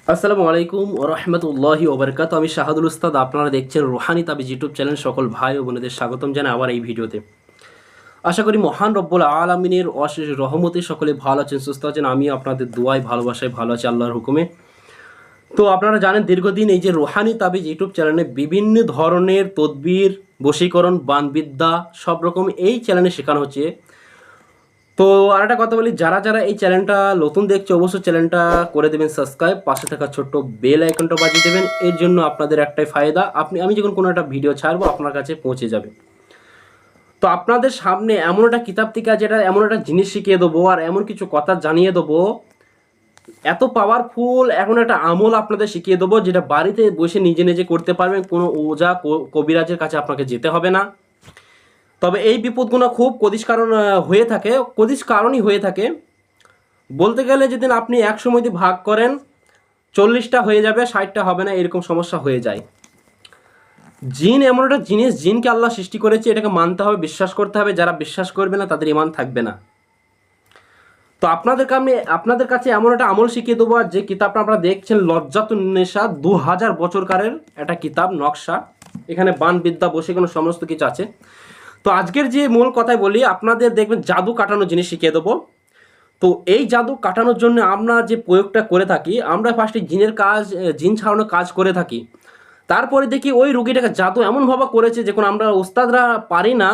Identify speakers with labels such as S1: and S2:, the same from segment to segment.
S1: আসসালামু আলাইকুম ওয়া রাহমাতুল্লাহি ওয়া বারাকাতুহু। আমি শাহাদুল উস্তাদ। আপনারা দেখছেন রুহানি তাবিজ ইউটিউব চ্যানেল। সকল ভাই ও বোনেদের স্বাগতম জানাই আবার এই ভিডিওতে। আশা করি মহান রব্বুল আলামিনের অশেষ রহমতে সকলে ভালো আছেন, সুস্থ আছেন। আমি আপনাদের দোয়ায় ভালোবাসায় ভালো আছি আল্লাহর হুকুমে। তো আপনারা জানেন দীর্ঘদিন এই যে রুহানি তাবিজ ইউটিউব চ্যানেলে বিভিন্ন ধরনের তদবির, বশীকরণ, বানবিদ্যা সব রকম এই চ্যানেলে শেখানো হচ্ছে। তো আর একটা কথা বলি, যারা যারা এই চ্যানেলটা নতুন দেখছে অবশ্যই চ্যানেলটা করে দেবেন সাবস্ক্রাইব, পাশে থাকা ছোট্ট বেল আইকনটা বাজিয়ে দেবেন। এর জন্য আপনাদের একটাই ফায়দা, আমি যখন কোনো একটা ভিডিও ছাড়বো আপনার কাছে পৌঁছে যাবে। তো আপনাদের সামনে এমন একটা কিতাব থেকে যেটা এমন একটা জিনিস শিখিয়ে দেবো আর এমন কিছু কথা জানিয়ে দেবো, এত পাওয়ারফুল এখন একটা আমল আপনাদের শিখিয়ে দেবো যেটা বাড়িতে বসে নিজে নিজে করতে পারবেন। কোনো ওজা কবিরাজের কাছে আপনাকে যেতে হবে না। তবে এই বিপদগুলো খুব কদিশ কারণই হয়ে থাকে। বলতে গেলে যেদিন আপনি 100 মধ্যে ভাগ করেন 40টা হয়ে যাবে, 60টা হবে না, এরকম সমস্যা হয়ে যায়। জিন এমন একটা জিনিস, জিনকে আল্লাহ সৃষ্টি করেছে, এটাকে মানতে হবে, বিশ্বাস করতে হবে। যারা বিশ্বাস করবে না তাদের ইমান থাকবে না। তো আপনাদের কাছে এমন একটা আমল শিখিয়ে দেবো, আর যে কিতাবটা আপনারা দেখছেন লজ্জাতুন্নেসা 2000 বছরকারের একটা কিতাব, নকশা। এখানে বান বিদ্যা বসে কোনো সমস্ত কিছু আছে। তো আজকের যে মূল কথাই বলি, আপনাদের দেখবেন জাদু কাটানো জিনিস শিখিয়ে দেবো। তো এই জাদু কাটানোর জন্য আমরা যে প্রয়োগটা করে থাকি, আমরা ফার্স্টে জিন ছাড়ানোর কাজ করে থাকি। তারপরে দেখি ওই রুগীটাকে জাদু এমনভাবে করেছে যে কোনো আমরা ওস্তাদরা পারি না,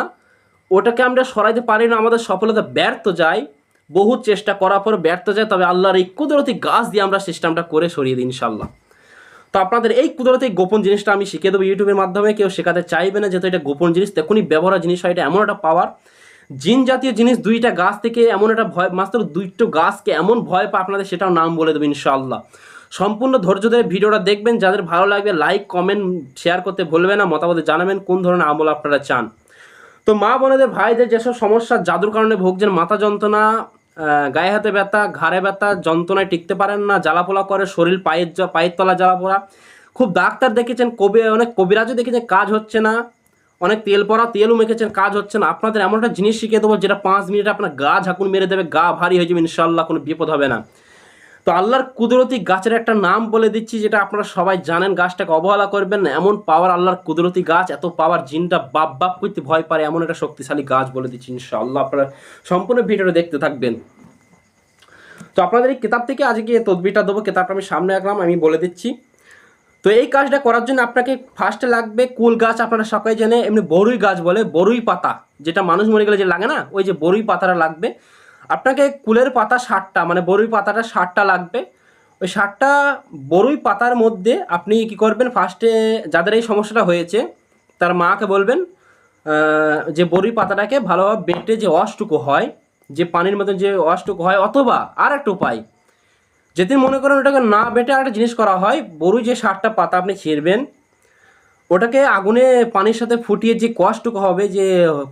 S1: ওটাকে আমরা সরাইতে পারি না, আমাদের সফলতা ব্যর্থ যায়। বহু চেষ্টা করার পর ব্যর্থ যায়, তবে আল্লাহর এই কুদরতি গাছ দিয়ে আমরা সিস্টেমটা করে সরিয়ে দিই ইনশাল্লাহ। তো আপনাদের এই কুদরতি গোপন জিনিসটা আমি শিখিয়ে দেবো ইউটিউবের মাধ্যমে। কেউ শেখাতে চাইবে না, যেহেতু এটা গোপন জিনিস, তখনই ব্যবহার জিনিস হয়। এটা এমন একটা পাওয়ার, জিন জাতীয় জিনিস দুইটা গাছ থেকে এমন একটা ভয়, মাত্র দুইটো গাছকে এমন ভয় পায়, আপনাদের সেটাও নাম বলে দেবো ইনশাআল্লাহ। সম্পূর্ণ ধৈর্য ধরে ভিডিওটা দেখবেন। যাদের ভালো লাগবে লাইক কমেন্ট শেয়ার করতে ভুলবেন না, মতামত জানাবেন কোন ধরনের আমল আপনারা চান। তো মা বোনেদের ভাইদের যেসব সমস্যা জাদুর কারণে ভুগছেন, মাথা যন্ত্রণা, গায়ে হাতে ব্যথা, ঘাড়ে ব্যথা, যন্ত্রণায় টিকতে পারেন না, জ্বালাপোলা করে শরীর, পায়ের তলা জ্বালাপোড়া, খুব ডাক্তার দেখেছেন, অনেক কবিরাজও দেখেছেন, কাজ হচ্ছে না, অনেক তেল পরা তেলও মেখেছেন, কাজ হচ্ছে না, আপনাদের এমন একটা জিনিস শিখিয়ে দেবো যেটা 5 মিনিটে আপনার গা ঝাঁকুন মেরে দেবে, গা ভারী হয়ে যাবে ইনশাল্লাহ, কোনো বিপদ হবে না। তো আল্লাহর কুদরতি গাছের একটা নাম বলে দিচ্ছি, যেটা আপনারা সবাই জানেন, গাছটাকে অবহেলা করবেন না। এমন পাওয়ার আল্লাহর কুদরতি গাছ, এত পাওয়ার, জিনটা বাপ করতে ভয় পারে এমন একটা শক্তিশালী গাছ বলে দিচ্ছি ইনশাআল্লাহ। আপনারা সম্পূর্ণ ভিডিওটা দেখতে থাকবেন। তো আপনাদের এই কিতাব থেকে আজকে তদবিরটা দেবো, কিতাবটা আমি সামনে রাখলাম, আমি বলে দিচ্ছি। তো এই কাজটা করার জন্য আপনাকে ফার্স্টে লাগবে কুল গাছ। আপনারা সবাই জানে এমনি বরুই গাছ বলে, বরুই পাতা, যেটা মানুষ মরে গেলে যে লাগে না, ওই যে বরুই পাতাটা লাগবে আপনাকে। কুলের পাতা 60টা, মানে বরুই পাতাটা 60টা লাগবে। ওই 60টা বরুই পাতার মধ্যে আপনি কি করবেন, ফার্স্টে যাদের এই সমস্যাটা হয়েছে তার মাকে বলবেন যে বরুই পাতাটাকে ভালোভাবে বেটে যে অষ্টুকু হয়, যে পানির মধ্যে যে অষ্টুকু হয়, অথবা আর একটা উপায়, যেদিন মনে করেন ওটাকে না বেটে আর একটা জিনিস করা হয়, বরুই যে 60টা পাতা আপনি ছিঁড়বেন, ওটাকে আগুনে পানির সাথে ফুটিয়ে যে কষ্টটুকু হবে, যে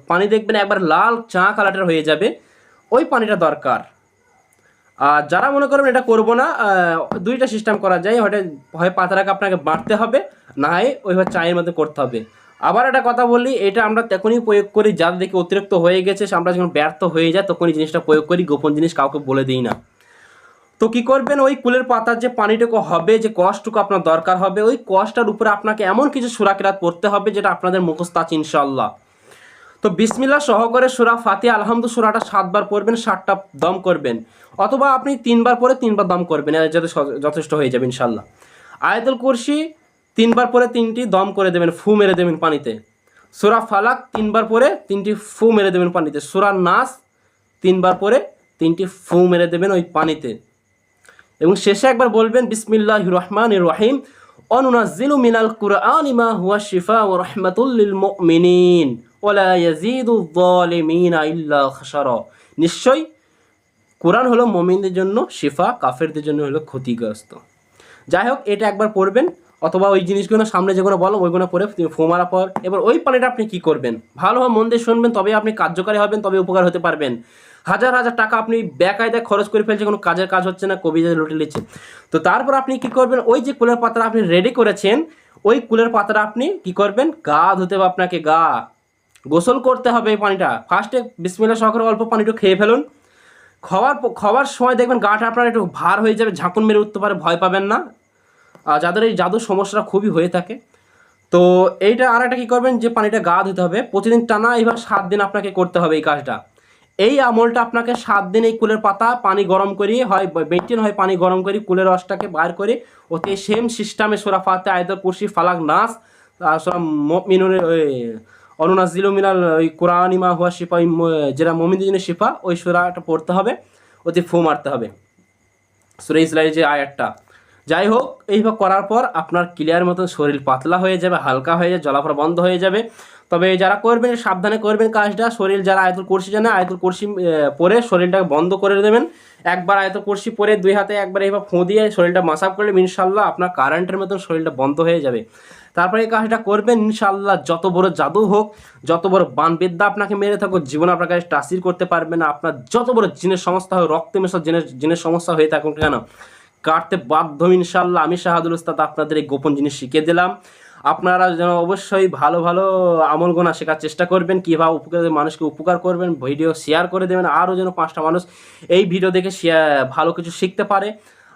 S1: পানি দেখবেন একবার লাল চা কালারের হয়ে যাবে, ওই পানিটা দরকার। আর যারা মনে করবেন এটা করবো না, দুইটা সিস্টেম করা যায়, হয় পাতাটাকে আপনাকে বাটতে হবে, না হয় ওইভাবে চায়ের মধ্যে করতে হবে। আবার একটা কথা বলি, এটা আমরা তখনই প্রয়োগ করি যাদের দেখে অতিরিক্ত হয়ে গেছে, আমরা যখন ব্যর্থ হয়ে যায় তখনই জিনিসটা প্রয়োগ করি, গোপন জিনিস কাউকে বলে দিই না। তো কি করবেন, ওই কুলের পাতার যে পানিটুকু হবে, যে কষটুকু আপনার দরকার হবে, ওই কষটার উপরে আপনাকে এমন কিছু সূরা কেরাত পড়তে হবে যেটা আপনাদের মুখস্থ আছে ইনশাআল্লাহ। তো বিসমিল্লাহ সহকারে সূরা ফাতিহা আলহামদু সূরাটা 7 বার পড়বেন, 7টা দম করবেন, অথবা আপনি 3 বার পরে 3 বার দম করবেন, যাতে যথেষ্ট হয়ে যাবে ইনশাআল্লাহ। আয়াতুল কুরসি 3 বার পরে 3টি দম করে দেবেন, ফু মেরে দেবেন পানিতে। সূরা ফালাক 3 বার পরে 3টি ফু মেরে দেবেন পানিতে। সূরা নাস 3 বার পরে 3টি ফু মেরে দেবেন ওই পানিতে। এবং শেষে একবার বলবেন বিসমিল্লাহির রহমানির রহিম, অনুনাজ্জিলু মিনাল কুরআনি মা হুয়া শিফা ওয়া রাহমাতুল লিল মুমিনিন ওয়া লা ইয়াজিদুয যালিমিনা ইল্লা খাসারা। নিশ্চয়ই কোরআন হলো মুমিনদের জন্য শিফা, কাফেরদের জন্য হলো ক্ষতিগ্রস্ত। যাই হোক, এটা একবার পড়বেন, অথবা ওই জিনিসগুলো সামনে যেগুলো বলো ওইগুলো পরে ফু মারার পর এবার ওই পানিটা আপনি কি করবেন, ভালোভাবে মন দিয়ে শুনবেন, তবে আপনি কার্যকারী হবেন, তবে উপকার হতে পারবেন। হাজার হাজার টাকা আপনি বেকায়দায় খরচ করে ফেলছে, কোনো কাজের কাজ হচ্ছে না, কবিরাজ লুটে নিচ্ছে। তো তারপর আপনি কি করবেন, ওই যে কুলের পাতাটা আপনি রেডি করেছেন, ওই কুলের পাতাটা আপনি কি করবেন, গা ধুতে হবে, আপনাকে গোসল করতে হবে। এই পানিটা ফার্স্টে বিসমিল্লাহ সহকারে অল্প পানিটা খেয়ে ফেলুন। খাওয়ার সময় দেখবেন গাটা আপনার একটু ভার হয়ে যাবে, ঝাঁকুন মেরে উঠতে পারে, ভয় পাবেন না। যাদের এই জাদুর সমস্যাটা খুবই হয়ে থাকে। তো এইটা আর একটা কী করবেন, যে পানিটা গা ধুতে হবে প্রতিদিন টানা, এবার 7 দিন আপনাকে করতে হবে এই কাজটা। এই আমলটা আপনাকে 7 দিন এই কুলের পাতা পানি গরম করি হয় মেনটেন হয়, পানি গরম করি কুলের রসটাকে বার করে ওতে সেম সিস্টেমে সূরা ফাতিহা, আয়াতুল কুরসি, ফালাক, নাস, সূরা মুমিনুনের ওই অনুনাজ্জিলু মিনাল ওই কুরআনি মা হুয়া শিফা, যেটা মুমিনদের জন্য শিফা, ওই সূরাটা পড়তে হবে, ওতে ফু মারতে হবে সূরা ইসরাঈল যে আয়াতটা। যাই হোক, এইভাবে করার পর আপনার ক্লিয়ার মতন শরীর পাতলা হয়ে যাবে, হালকা হয়ে যাবে, জলাফরা বন্ধ হয়ে যাবে। তবে যারা করবেন সাবধানে করবেন কাজটা। শরীর যারা আয়াতুল কুরসি জানে, আয়াতুল কুরসি পরে শরীরটাকে বন্ধ করে দেবেন। একবার আয়াতুল কুরসি পরে 2 হাতে একবার এইভাবে ফোঁ দিয়ে শরীরটা মাসাজ করলে ইনশাল্লাহ আপনার কারেন্টের মতন শরীরটা বন্ধ হয়ে যাবে। তারপরে এই কাজটা করবেন ইনশাল্লাহ, যত বড় জাদু হোক, যত বড় বানবিদ্যা আপনাকে মেরে থাকুক, জীবন আপনার কাছে তাসির করতে পারবে না। আপনার যত বড় জিনের সমস্যা হয়, রক্তে মেশা জিনের সমস্যা হয়ে থাকুক কেন, কাটতে বাধ্য ইনশাল্লাহ। আমি শাহাদুল উস্তাদ আপনাদের এই গোপন জিনিস শিখিয়ে দিলাম। আপনারা যেন অবশ্যই ভালো ভালো আমল গোনা শেখার চেষ্টা করবেন, কীভাবে মানুষকে উপকার করবেন, ভিডিও শেয়ার করে দেবেন, আরও যেন 5টা মানুষ এই ভিডিও দেখে ভালো কিছু শিখতে পারে।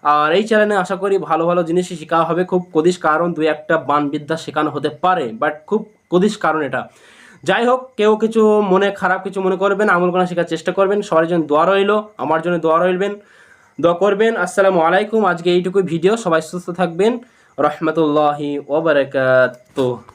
S1: আর এই চ্যানেলে আশা করি ভালো ভালো জিনিসই শেখা হবে, খুব কদিস কারণ 2-1টা বানবিদ্যা শেখানো হতে পারে, বাট খুব কদিস কারণ এটা। যাই হোক, কেউ কিছু খারাপ কিছু মনে করবেন, আমল গোনা শেখার চেষ্টা করবেন। সবার জন্য দোয়া রইল, আমার জন্য দোয়া রইলবেন, দোয়া করবেন। আসসালামু আলাইকুম। আজকে এইটুকুই ভিডিও, সবাই সুস্থ থাকবেন। রহমতুল্লাহি ওয়া বারাকাতুহু।